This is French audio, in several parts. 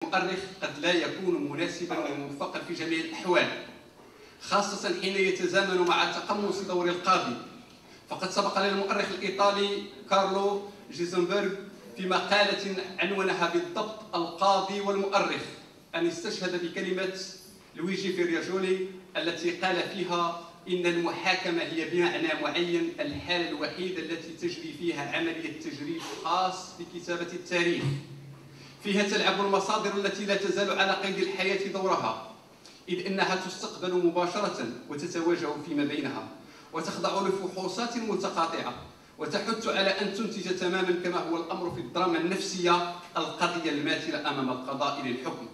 المؤرخ قد لا يكون مناسبا وموفقا في جميع الأحوال، خاصة حين يتزامن مع تقمص دور القاضي. فقد سبق للمؤرخ الإيطالي كارلو جيزنبرغ في مقالة عنونها بالضبط القاضي والمؤرخ أن استشهد بكلمة لويجي فيرياجولي التي قال فيها إن المحاكمة هي بمعنى معين الحالة الوحيدة التي تجري فيها عملية تجريد خاص بكتابة التاريخ، فيها تلعب المصادر التي لا تزال على قيد الحياة دورها، إذ إنها تستقبل مباشرة وتتواجه فيما بينها وتخضع لفحوصات متقاطعة وتحث على أن تنتج تماما كما هو الأمر في الدراما النفسية القضية الماثلة أمام القضاء للحكم.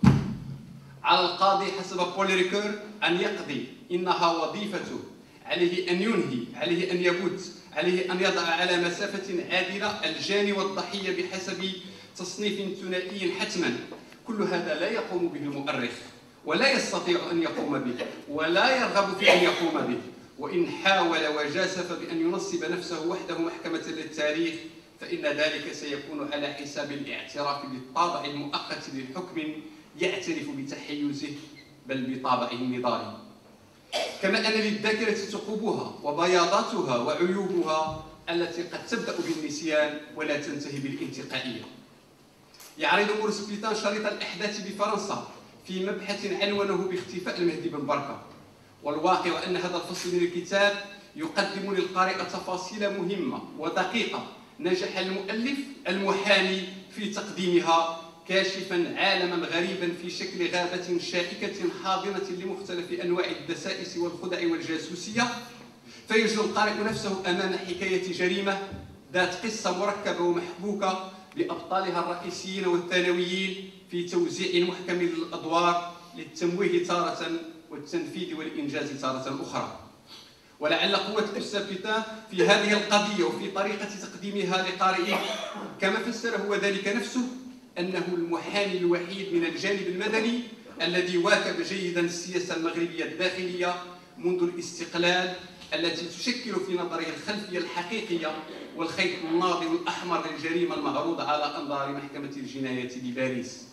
على القاضي حسب بول ريكور أن يقضي، إنها وظيفته، عليه أن ينهي، عليه أن يبت، عليه أن يضع على مسافة عادلة الجاني والضحية بحسب تصنيف ثنائي حتما. كل هذا لا يقوم به المؤرخ ولا يستطيع أن يقوم به ولا يرغب في أن يقوم به، وإن حاول وجاسف بأن ينصب نفسه وحده محكمة للتاريخ فإن ذلك سيكون على حساب الاعتراف بالطابع المؤقت للحكم يعترف بتحيزه بل بطابعه النضالي. كما أن للذاكرة ثقوبها وبياضاتها وعيوبها التي قد تبدأ بالنسيان ولا تنتهي بالانتقائية. يعرض موريس بيتان شريط الأحداث بفرنسا في مبحث عنونه باختفاء المهدي بن بركة، والواقع أن هذا الفصل من الكتاب يقدم للقارئ تفاصيل مهمة ودقيقة نجح المؤلف المحامي في تقديمها، كاشفا عالما غريبا في شكل غابة شائكة حاضنة لمختلف أنواع الدسائس والخدع والجاسوسية، فيجد القارئ نفسه أمام حكاية جريمة ذات قصة مركبة ومحبوكة بأبطالها الرئيسيين والثانويين في توزيع محكم للأدوار للتمويه تارة والتنفيذ والإنجاز تارة أخرى. ولعل قوة الأستاذ بيتان في هذه القضية وفي طريقة تقديمها لقارئه كما فسر هو ذلك نفسه أنه المحامي الوحيد من الجانب المدني الذي واكب جيدا السياسة المغربية الداخلية منذ الاستقلال، التي تشكل في نظره الخلفية الحقيقية والخيط الناضي الأحمر للجريمة المعروضة على أنظار محكمة الجنايات بباريس.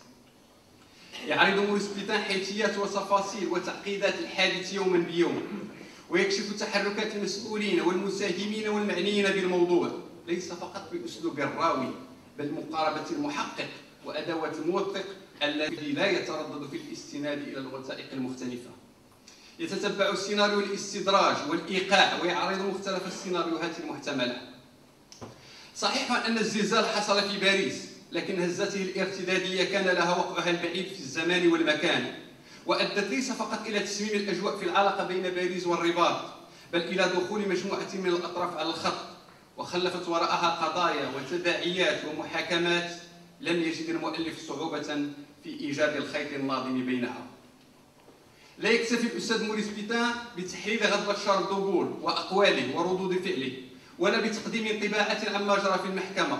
يعرض موريس بيتان حيثيات وتفاصيل وتعقيدات الحادث يوما بيوم، ويكشف تحركات المسؤولين والمساهمين والمعنيين بالموضوع ليس فقط بأسلوب الراوي بل مقاربة المحقق وأدوات الموثق الذي لا يتردد في الاستناد إلى الوثائق المختلفة. يتتبع السيناريو الاستدراج والإيقاع ويعرض مختلف السيناريوهات المحتملة. صحيح أن الزلزال حصل في باريس، لكن هزته الارتدادية كان لها وقعها البعيد في الزمان والمكان، وأدت ليس فقط إلى تسميم الأجواء في العلاقة بين باريس والرباط بل إلى دخول مجموعة من الأطراف على الخط، وخلفت وراءها قضايا وتداعيات ومحاكمات لم يجد المؤلف صعوبة في إيجاد الخيط الناظم بينها. لا يكتفي الأستاذ موريس بيتان بتحليل غضبة شارل دوغول وأقواله وردود فعله ولا بتقديم انطباعات عما جرى في المحكمة،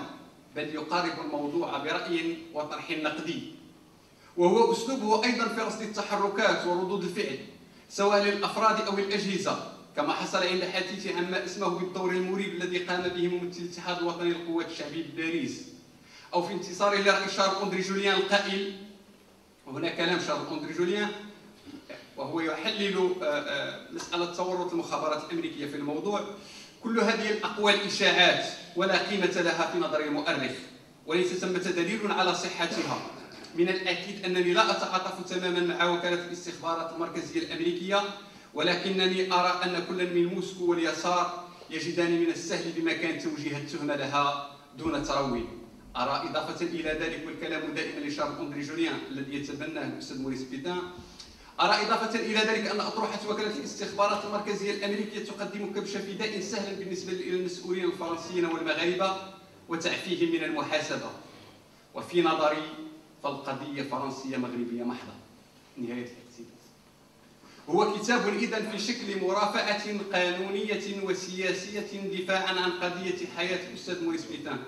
بل يقارب الموضوع برأي وطرح نقدي، وهو أسلوبه أيضا في رصد التحركات وردود الفعل سواء للأفراد أو الأجهزة، كما حصل عند حديثه عما اسمه بالدور المريب الذي قام به ممثل الاتحاد الوطني للقوات الشعبية بباريس، أو في انتصاره لرأي شارل أندري جوليان القائل، وهنا كلام شارل أندري جوليان وهو يحلل مسألة تورط المخابرات الأمريكية في الموضوع: كل هذه الأقوال إشاعات ولا قيمة لها في نظر المؤرخ وليس ثمة دليل على صحتها. من الأكيد أنني لا أتعاطف تماما مع وكالة الاستخبارات المركزية الأمريكية، ولكنني أرى أن كل من موسكو واليسار يجدان من السهل بمكان توجيه التهمة لها دون تروي. أرى إضافة إلى ذلك، والكلام دائما لشارل أندري جوليان الذي يتبناه الأستاذ موريس بيتان، أرى إضافة إلى ذلك أن أطروحة وكالة الاستخبارات المركزية الأمريكية تقدم كبش فداء سهلا بالنسبة إلى المسؤولين الفرنسيين والمغاربة وتعفيهم من المحاسبة. وفي نظري فالقضية فرنسية مغربية محضة. نهاية الاقتباس. هو كتاب إذن في شكل مرافعة قانونية وسياسية دفاعا عن قضية حياة الأستاذ موريس بيتان،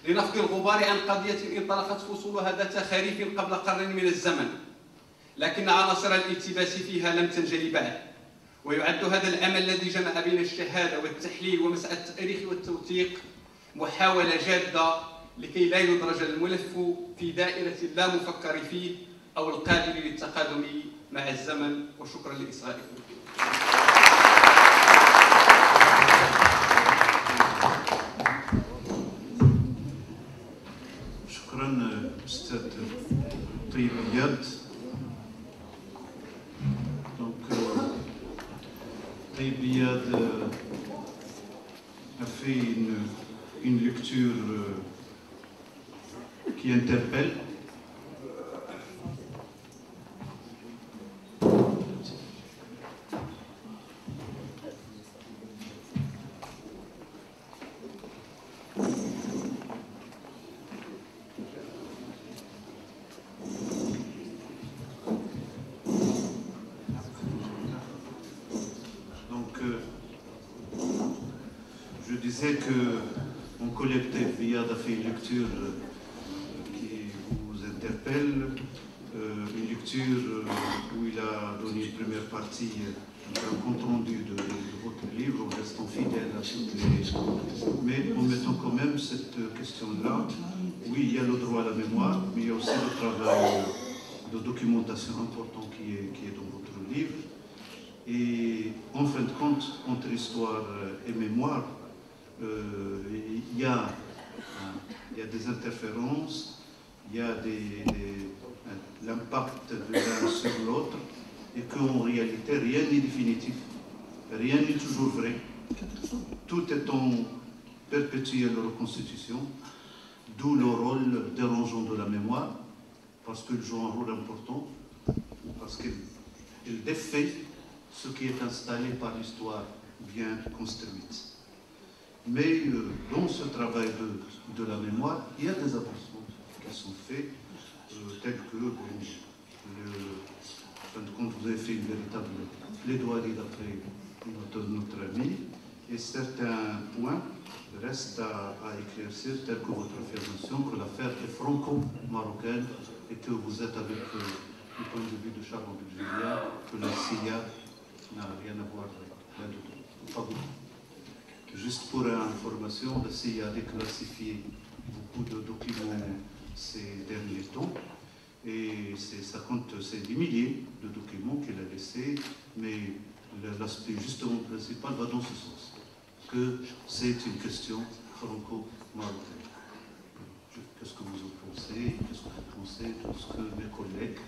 لنفض الغبار عن قضية انطلقت فصولها ذات خريف قبل قرن من الزمن، لكن عناصر الالتباس فيها لم تنجلي بعد. ويعد هذا العمل الذي جمع بين الشهادة والتحليل ومسعى التاريخ والتوثيق محاولة جادة لكي لا يدرج الملف في دائرة لا مفكر فيه أو القابل للتقادم مع الزمن. وشكرا لإصغائكم. شكرا أستاذ طيب إياد. طيب إياد a fait une lecture qui interpelle. Je disais que mon collègue Taïb Iyad a fait une lecture qui vous interpelle, une lecture où il a donné une première partie, un compte rendu de votre livre, en restant fidèle à toutes les... Mais en mettant quand même cette question-là, oui, il y a le droit à la mémoire, mais il y a aussi le travail de documentation important qui est dans votre livre. Et en fin de compte, entre histoire et mémoire, il y a des interférences, il y a l'impact de l'un sur l'autre, et qu'en réalité, rien n'est définitif, rien n'est toujours vrai. Tout est en perpétuelle reconstitution, d'où le rôle dérangeant de la mémoire, parce qu'elle joue un rôle important, parce qu'elle défait ce qui est installé par l'histoire bien construite. Mais dans ce travail de la mémoire, il y a des avancements qui sont faits, tels que, en fin de compte, vous avez fait une véritable plaidoirie d'après notre ami, et certains points restent à éclaircir, tels que votre affirmation que l'affaire est franco-marocaine et que vous êtes avec le point de vue de Charles Julien, que la CIA n'a rien à voir là-dedans. Pas beaucoup. Juste pour information, la CIA a déclassifié beaucoup de documents ces derniers temps, et ça compte, c'est des milliers de documents qu'elle a laissés, mais l'aspect justement principal va dans ce sens, que c'est une question franco-marocaine. Qu'est-ce que vous en pensez? Qu'est-ce que vous pensez de ce que mes collègues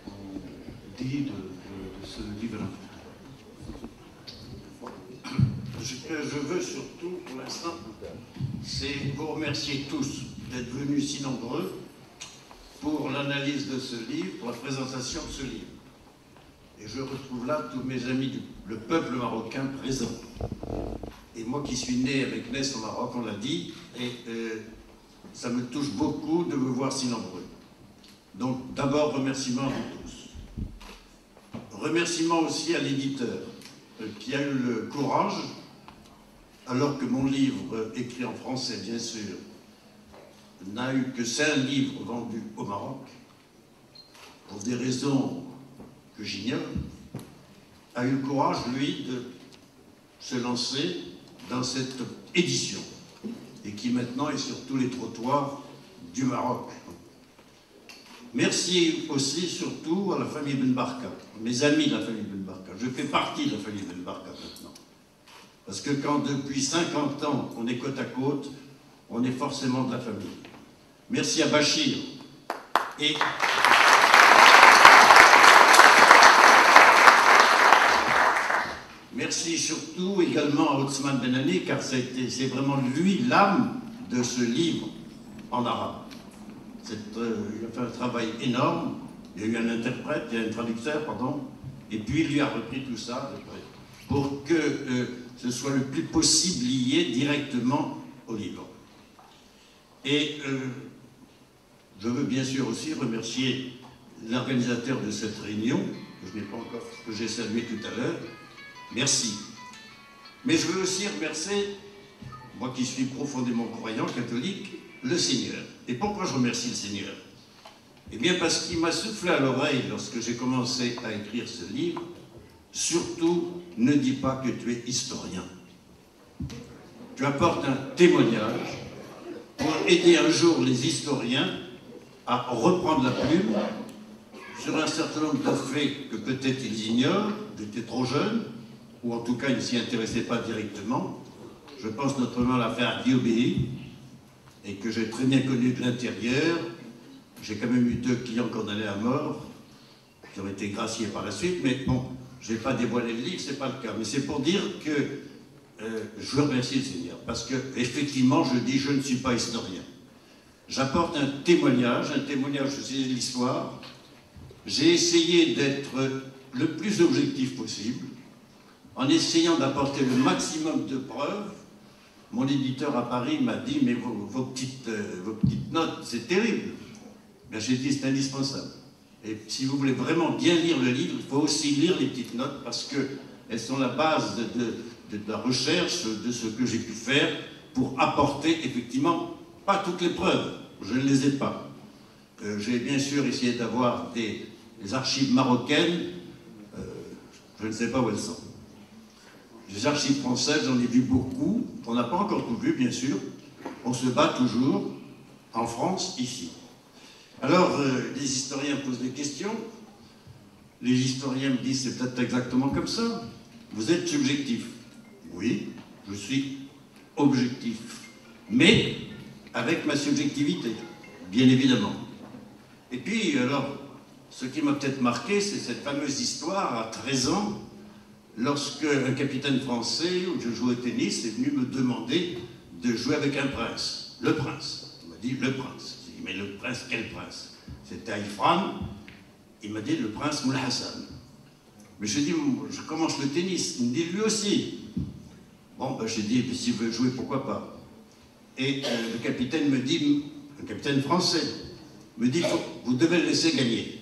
ont dit de ce livre? Ce que je veux surtout, pour l'instant, c'est vous remercier tous d'être venus si nombreux pour l'analyse de ce livre, pour la présentation de ce livre. Et je retrouve là tous mes amis, le peuple marocain présent. Et moi qui suis né avec Ness au Maroc, on l'a dit, et ça me touche beaucoup de vous voir si nombreux. Donc d'abord, remerciements à vous tous. Remerciements aussi à l'éditeur qui a eu le courage, alors que mon livre, écrit en français bien sûr, n'a eu que 5 livres vendus au Maroc, pour des raisons que j'ignore, a eu le courage, lui, de se lancer dans cette édition, et qui maintenant est sur tous les trottoirs du Maroc. Merci aussi, surtout, à la famille Ben Barka, mes amis de la famille Ben Barka. Je fais partie de la famille Ben Barka maintenant. Parce que quand depuis 50 ans on est côte à côte, on est forcément de la famille. Merci à Bachir. Et merci surtout également à Othman Benani, car c'est vraiment lui l'âme de ce livre en arabe. Il a fait un travail énorme, il y a eu un interprète, il y a un traducteur, pardon, et puis il lui a repris tout ça pour que ce soit le plus possible lié directement au livre. Et je veux bien sûr aussi remercier l'organisateur de cette réunion, que je n'ai pas encore, que j'ai salué tout à l'heure. Merci. Mais je veux aussi remercier, moi qui suis profondément croyant, catholique, le Seigneur. Et pourquoi je remercie le Seigneur? Eh bien parce qu'il m'a soufflé à l'oreille lorsque j'ai commencé à écrire ce livre, surtout ne dis pas que tu es historien. Tu apportes un témoignage pour aider un jour les historiens à reprendre la plume sur un certain nombre de faits que peut-être ils ignorent, ils étaient trop jeunes, ou en tout cas ils ne s'y intéressaient pas directement. Je pense notamment à l'affaire Diobéi, et que j'ai très bien connu de l'intérieur. J'ai quand même eu 2 clients condamnés à mort, qui ont été graciés par la suite, mais bon, je n'ai pas dévoilé le livre, ce n'est pas le cas. Mais c'est pour dire que je veux remercier le Seigneur, parce que effectivement, je dis, je ne suis pas historien. J'apporte un témoignage de l'histoire. J'ai essayé d'être le plus objectif possible, en essayant d'apporter le maximum de preuves. Mon éditeur à Paris m'a dit, mais vos petites notes, c'est terrible. Ben, j'ai dit, c'est indispensable. Et si vous voulez vraiment bien lire le livre, il faut aussi lire les petites notes, parce qu'elles sont la base de la recherche, de ce que j'ai pu faire, pour apporter effectivement, pas toutes les preuves, je ne les ai pas. J'ai bien sûr essayé d'avoir des archives marocaines, je ne sais pas où elles sont. Les archives françaises, j'en ai vu beaucoup, on n'a pas encore tout vu, bien sûr. On se bat toujours, en France, ici. Alors, les historiens posent des questions. Les historiens me disent, c'est peut-être exactement comme ça. Vous êtes subjectif. Oui, je suis objectif. Mais avec ma subjectivité, bien évidemment. Et puis, alors, ce qui m'a peut-être marqué, c'est cette fameuse histoire, à 13 ans, lorsque un capitaine français, où je jouais au tennis, est venu me demander de jouer avec un prince. Le prince. Il m'a dit, le prince. J'ai dit, mais le prince, quel prince? C'était Haïfran. Il m'a dit, le prince Moulay Hassan. Mais j'ai dit, je commence le tennis. Il me dit, lui aussi. Bon, ben, j'ai dit, s'il veut jouer, pourquoi pas? Et le capitaine me dit, le capitaine français, me dit, vous devez le laisser gagner.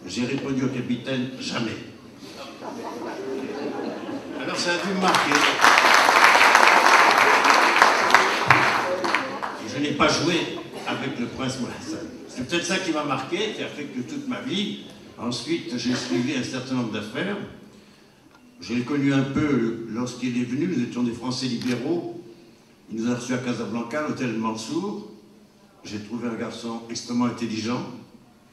J'ai répondu au capitaine, jamais. Alors ça a dû me marquer. Je n'ai pas joué avec le prince Moulay Hassan. C'est peut-être ça qui m'a marqué, qui a fait que toute ma vie, ensuite j'ai suivi un certain nombre d'affaires. Je l'ai connu un peu lorsqu'il est venu, nous étions des Français libéraux. Il nous a reçus à Casablanca, à l'hôtel Mansour. J'ai trouvé un garçon extrêmement intelligent,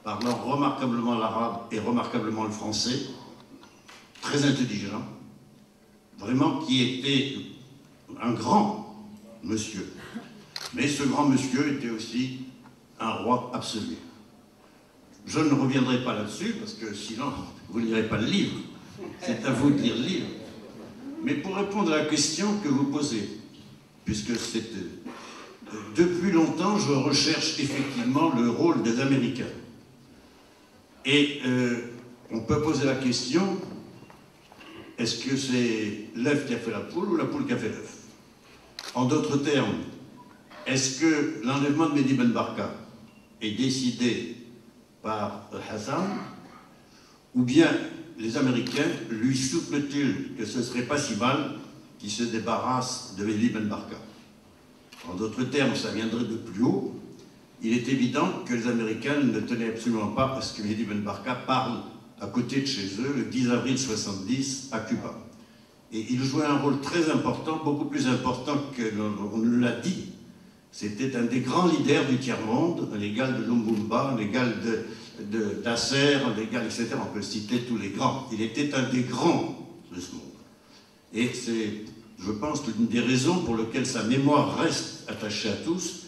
parlant remarquablement l'arabe et remarquablement le français, très intelligent, vraiment qui était un grand monsieur. Mais ce grand monsieur était aussi un roi absolu. Je ne reviendrai pas là-dessus, parce que sinon, vous ne lirez pas le livre. C'est à vous de lire le livre. Mais pour répondre à la question que vous posez, puisque c'est... Depuis longtemps, je recherche effectivement le rôle des Américains. Et on peut poser la question, est-ce que c'est l'œuf qui a fait la poule ou la poule qui a fait l'œuf? En d'autres termes, est-ce que l'enlèvement de Mehdi Ben Barka est décidé par Hassan, ou bien les Américains lui soufflent-ils que ce ne serait pas si mal qu'il se débarrasse de Mehdi Ben Barka? En d'autres termes, ça viendrait de plus haut. Il est évident que les Américains ne tenaient absolument pas à ce que Mehdi Ben Barka parle à côté de chez eux le 10 avril 70 à Cuba. Et il jouait un rôle très important, beaucoup plus important qu'on ne l'a dit. C'était un des grands leaders du tiers-monde, l'égal de Lumumba, l'égal de Nasser, l'égal, etc. On peut citer tous les grands. Il était un des grands de ce monde. Et c'est, je pense, l'une des raisons pour lesquelles sa mémoire reste attachée à tous,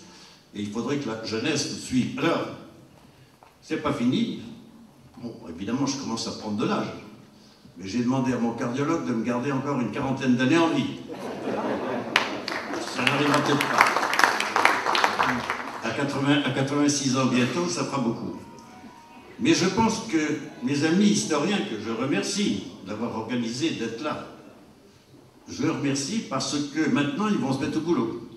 et il faudrait que la jeunesse le suive. Alors, c'est pas fini. Bon, évidemment, je commence à prendre de l'âge. Mais j'ai demandé à mon cardiologue de me garder encore une 40aine d'années en vie. Ça n'arrivera peut-être pas. À 86 ans bientôt, ça fera beaucoup. Mais je pense que mes amis historiens, que je remercie d'avoir organisé, d'être là, je les remercie parce que maintenant, ils vont se mettre au boulot.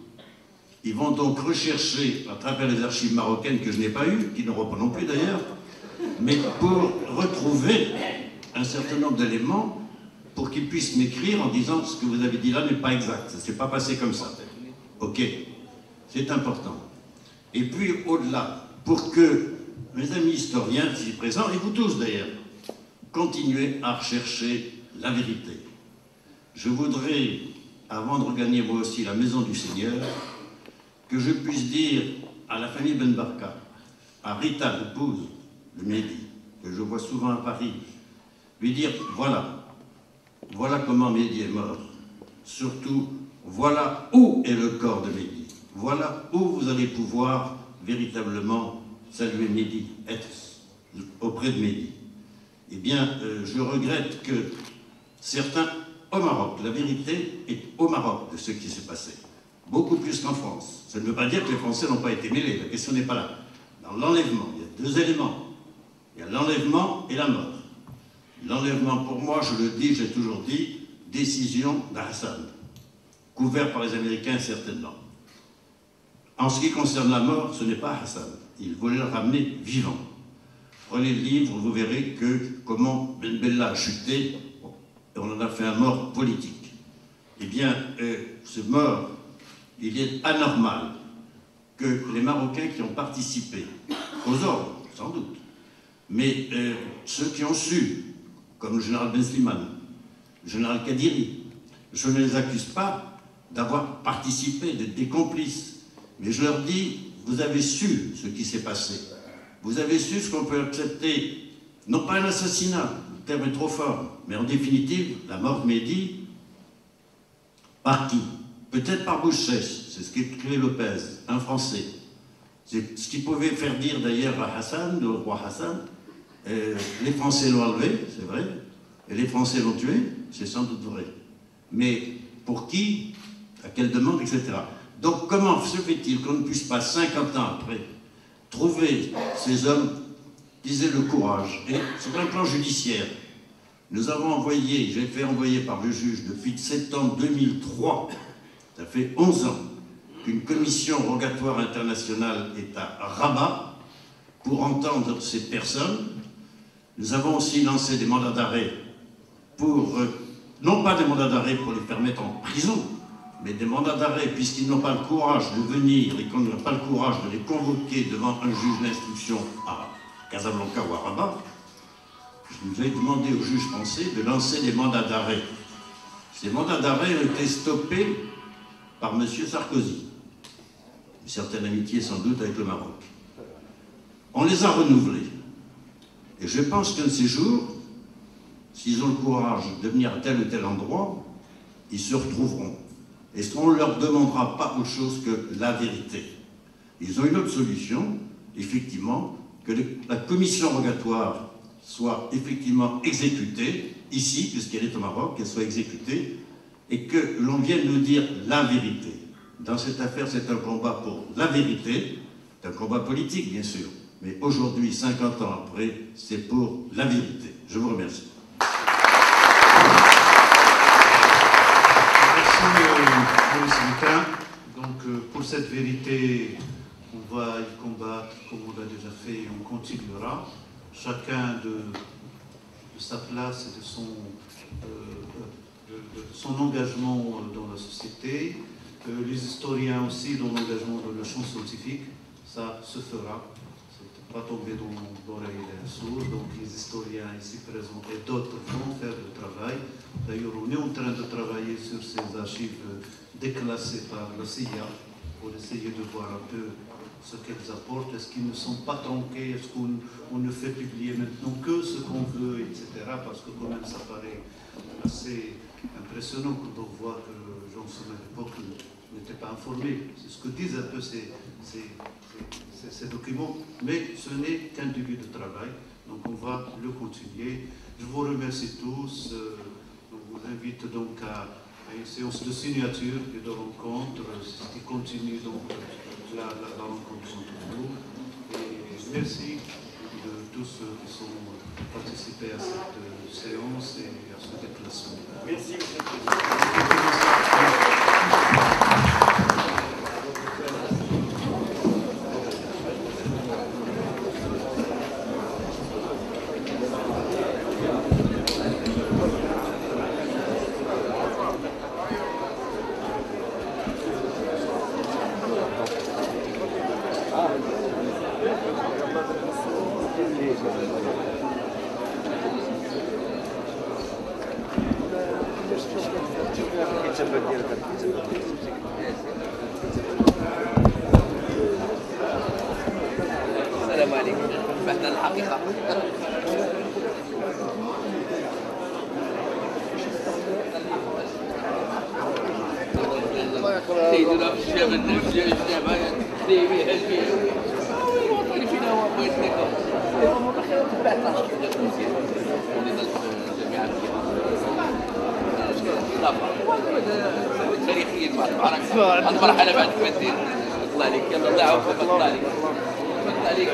Ils vont donc rechercher, à travers les archives marocaines que je n'ai pas eues, qui n'auront pas non plus d'ailleurs, mais pour retrouver un certain nombre d'éléments pour qu'ils puissent m'écrire en disant ce que vous avez dit là n'est pas exact, ça ne s'est pas passé comme ça. Ok, c'est important. Et puis au-delà, pour que mes amis historiens ici présents, et vous tous d'ailleurs, continuez à rechercher la vérité. Je voudrais, avant de regagner moi aussi la maison du Seigneur, que je puisse dire à la famille Ben Barka, à Rita, l'épouse de Mehdi, que je vois souvent à Paris, lui dire voilà comment Mehdi est mort. Surtout, voilà où est le corps de Mehdi. Voilà où vous allez pouvoir véritablement saluer Mehdi, être auprès de Mehdi. Eh bien, je regrette que certains, au Maroc, la vérité est au Maroc de ce qui s'est passé, beaucoup plus qu'en France. Ça ne veut pas dire que les Français n'ont pas été mêlés, la question n'est pas là. Dans l'enlèvement, il y a deux éléments. Il y a l'enlèvement et la mort. L'enlèvement, pour moi, je le dis, j'ai toujours dit, décision d'Hassan, couvert par les Américains certainement. En ce qui concerne la mort, ce n'est pas Hassan. Il voulait le ramener vivant. Prenez le livre, vous verrez comment Ben Bella a chuté, et on en a fait un mort politique. Eh bien, ce mort, il est anormal que les Marocains qui ont participé aux ordres, sans doute, mais ceux qui ont su, comme le général Ben Slimane, le général Kadiri, je ne les accuse pas d'avoir participé, d'être des complices. Mais je leur dis, vous avez su ce qui s'est passé. Vous avez su ce qu'on peut accepter, non pas un assassinat, le terme est trop fort, mais en définitive, la mort de Mehdi, par qui? Peut-être par bouche sèche, c'est ce qu'écrivait Lopez, un Français. C'est ce qui pouvait faire dire d'ailleurs à Hassan, le roi Hassan, les Français l'ont enlevé, c'est vrai, et les Français l'ont tué, c'est sans doute vrai. Mais pour qui? À quelle demande, etc. Donc comment se fait-il qu'on ne puisse pas, 50 ans après, trouver ces hommes qui aient le courage? Et sur un plan judiciaire, nous avons envoyé, j'ai fait envoyer par le juge depuis septembre 2003, ça fait 11 ans, qu'une commission rogatoire internationale est à Rabat pour entendre ces personnes. Nous avons aussi lancé des mandats d'arrêt pour, non pas des mandats d'arrêt pour les faire mettre en prison, mais des mandats d'arrêt, puisqu'ils n'ont pas le courage de venir et qu'on n'a pas le courage de les convoquer devant un juge d'instruction à Casablanca ou à Rabat. Je nous ai demandé au juge français de lancer des mandats d'arrêt. Ces mandats d'arrêt ont été stoppés par M. Sarkozy. Une certaine amitié sans doute avec le Maroc. On les a renouvelés. Et je pense qu'un de ces jours, s'ils ont le courage de venir à tel ou tel endroit, ils se retrouveront. Et on ne leur demandera pas autre chose que la vérité. Ils ont une autre solution, effectivement, que la commission rogatoire soit effectivement exécutée, ici, puisqu'elle est au Maroc, qu'elle soit exécutée, et que l'on vienne nous dire la vérité. Dans cette affaire, c'est un combat pour la vérité, c'est un combat politique, bien sûr, mais aujourd'hui, 50 ans après, c'est pour la vérité. Je vous remercie. Donc pour cette vérité, on va y combattre comme on l'a déjà fait et on continuera, chacun de sa place et de son engagement dans la société, les historiens aussi dans l'engagement dans le champ scientifique, ça se fera. C'est pas tomber dans l'oreille d'un sourd, donc les historiens ici présents et d'autres vont faire le travail. D'ailleurs, on est en train de travailler sur ces archives déclassées par la CIA pour essayer de voir un peu ce qu'elles apportent. Est-ce qu'ils ne sont pas tronqués? Est-ce qu'on ne fait publier maintenant que ce qu'on veut, etc. Parce que quand même, ça paraît assez impressionnant quand on voit que les gens à l'époque n'étaient pas informés. C'est ce que disent un peu ces documents, mais ce n'est qu'un début de travail, donc on va le continuer. Je vous remercie tous, je vous invite donc à une séance de signature et de rencontre, qui continue donc la rencontre entre nous. Et merci de tous ceux qui ont participé à cette séance et à ce déplacement. Merci, M. le Président. الحقيقة. سيدنا الشاب الشاب سيدي هاشمي وطني فينا هو بغيت لك الامور الاخيره تبعتها الجامعه تاريخيا بعد المرحله بعد ما دير الله عليك يلا الله يعوفك الله عليك الله عليك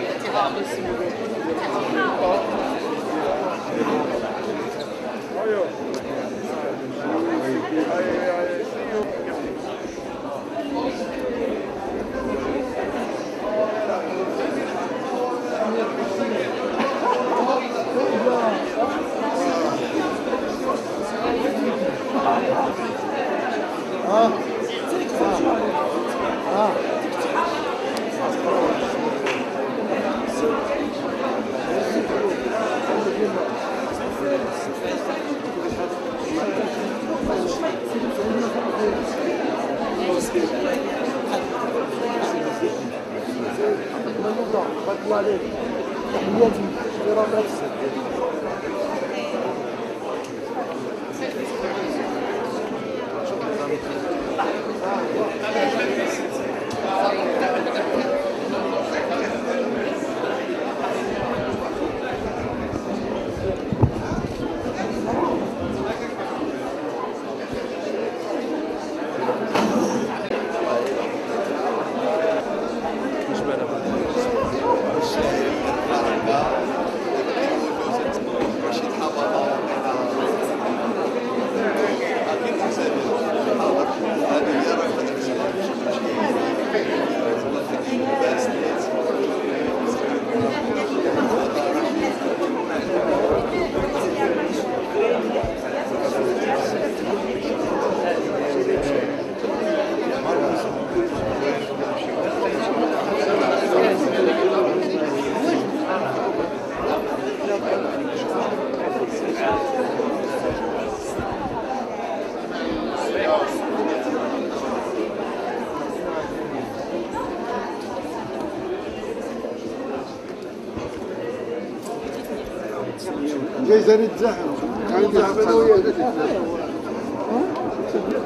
جايزة نتزاحم عندي عملوية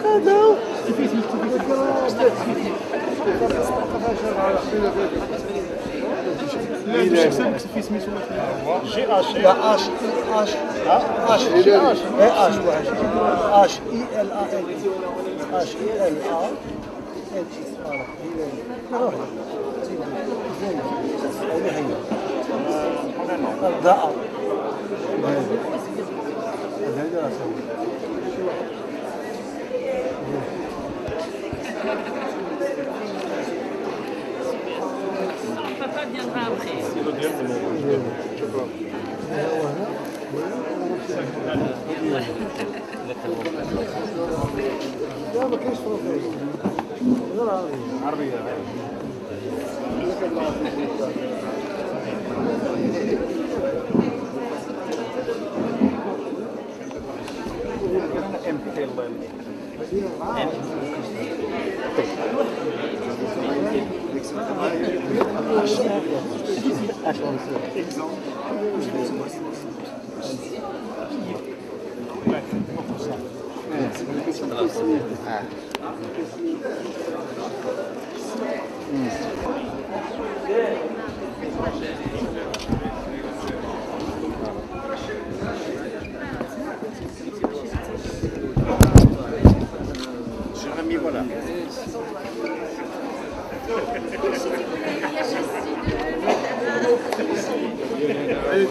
هذا لا ما كاينش فرنسي عربية أنا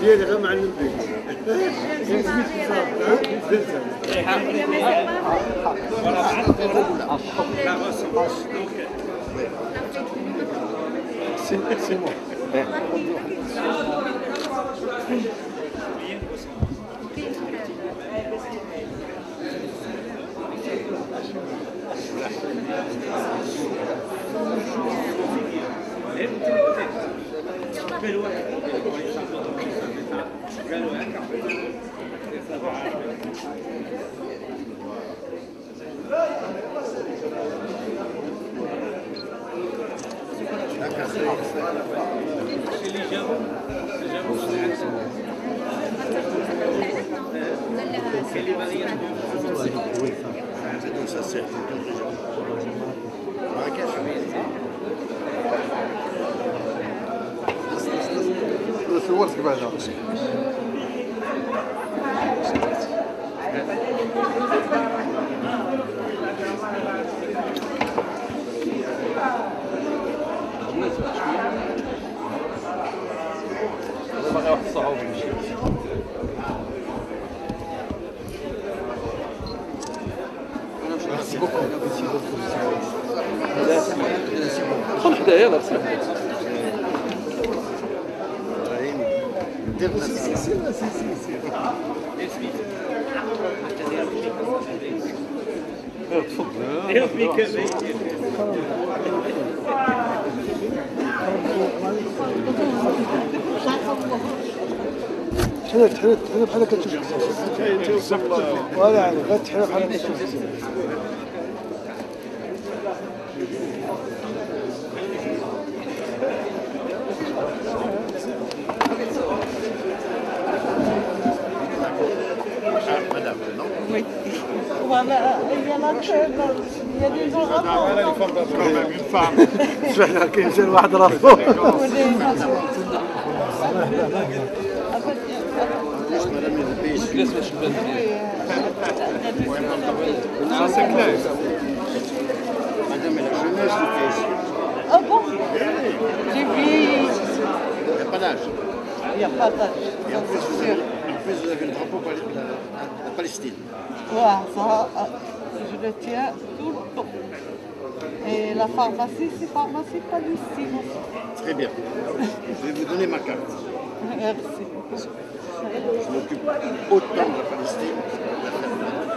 ديالي غير معلم بك. Ça c'est Marrakech. صورتك بعدا باغي واحد الصعوبة يمشي دخل حدايا لا بصح تحرك بحال هكا تشوف ولا يعني غير تحرك بحال هكا تشوف Oui. Voilà, il y a la tête, il y a des gens avant. سمعنا كاين شي واحد راسو Ça c'est clair. Madame, la jeunesse du pays. Ah bon? J'ai vu. Il n'y a pas d'âge. Il n'y a pas d'âge. Et en plus, vous avez le drapeau de la Palestine. Ouais, ça, je le tiens tout le temps. Et la pharmacie, c'est pharmacie Palestine aussi. Très bien. Je vais vous donner ma carte. Merci. Je m'occupe autant de la Palestine.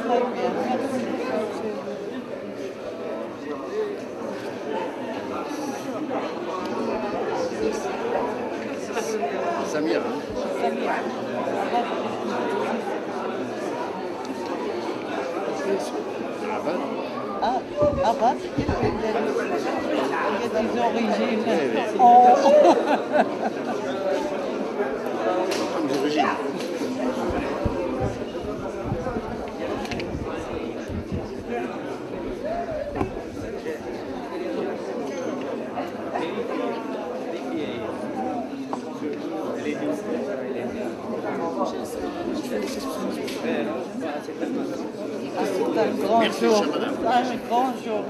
Très bien, merci. Samir. Abad, il y a des origines. Oh. Comme d'origine. C'est un grand Merci, jour. chère madame. Un grand jour.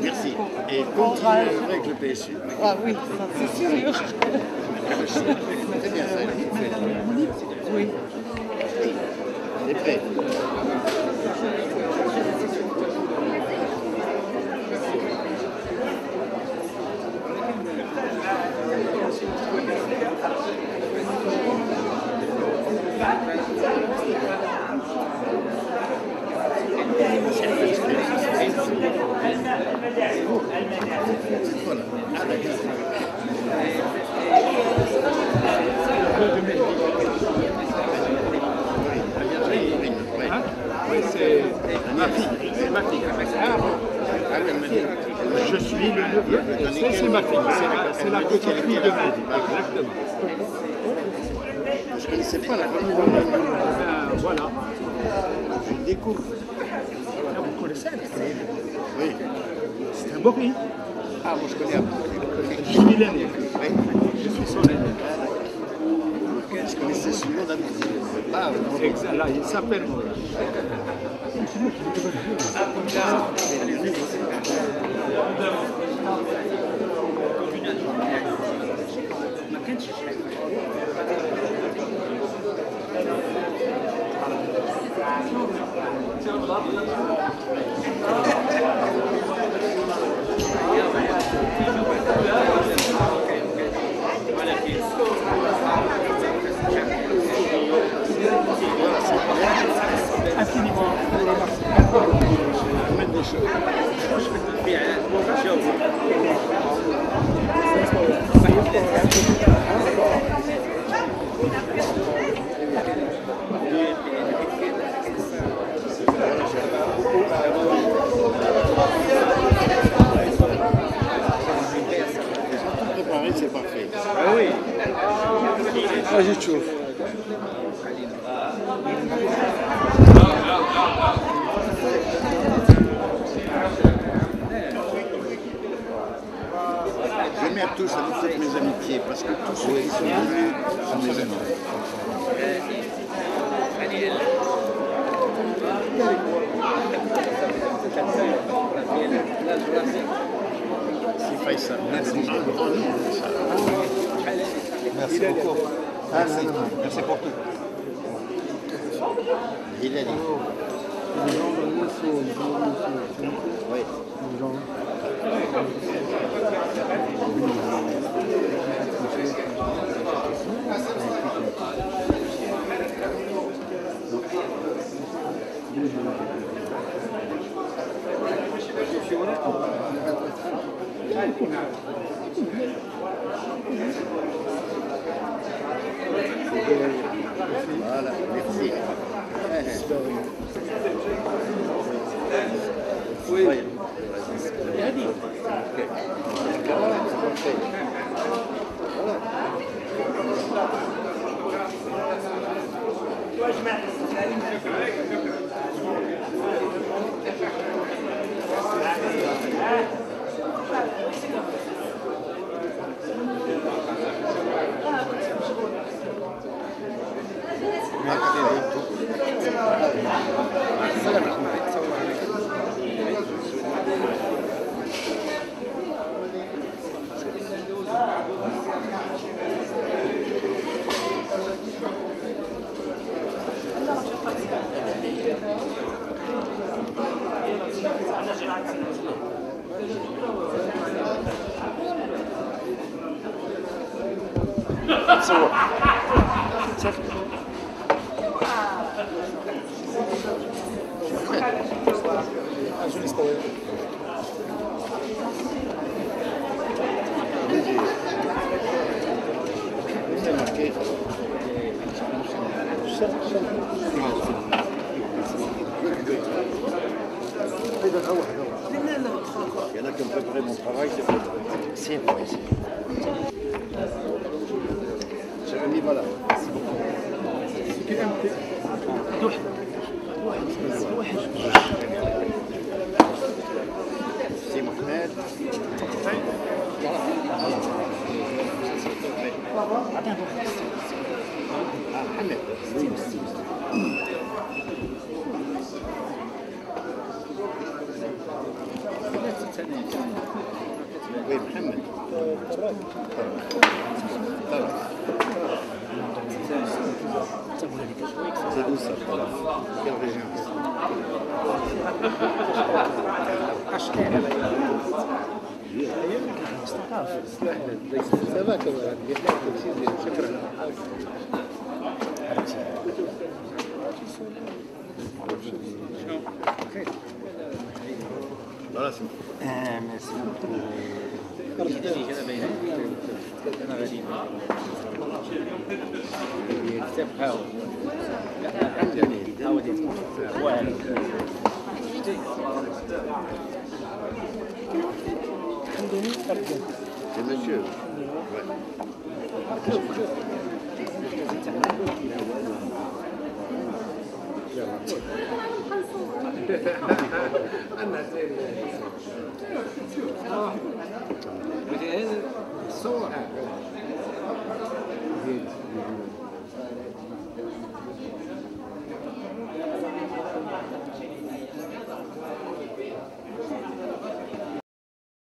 Merci. beaucoup. Et Courage. continuez avec le PSU. Ah oui, ça c'est sûr. C'est bien ça. Oui. T'es prêt? Voilà. Ah, d'accord. Oui, c'est ma fille. C'est ma fille. Je suis le neveu. C'est ma fille. C'est la petite fille de ma vie. Exactement. Je ne connaissais pas la famille. Ben, voilà. Je le découvre. Ah, vous connaissez? Oui. C'est un Boris. Ah, moi je connais un peu. Je suis l'aîné. Oui. Je suis son aîné. Je connaissais son nom d'amitié. Ah, C'est exact. Là, il s'appelle Maurice. Infiniment. Préparé, c'est parfait. Ah oui. اجي تشوف. Je mets à tous avec toutes mes amitiés parce que tous ceux qui sont venus sont mes amis. C'est Faisal. Merci beaucoup. Merci. Merci pour tout. Il a dit. Oui. Voilà, merci. Oui. تصور شنو يستوي Il y en a qui ont préparé mon travail, c'est vrai. Cher ami, voilà. C'est Mohamed. Oui, Mohamed. C'est d'où ça? Quelle région? Ça va quand même. Voilà, c'est merci beaucoup. C'est monsieur. Ouais.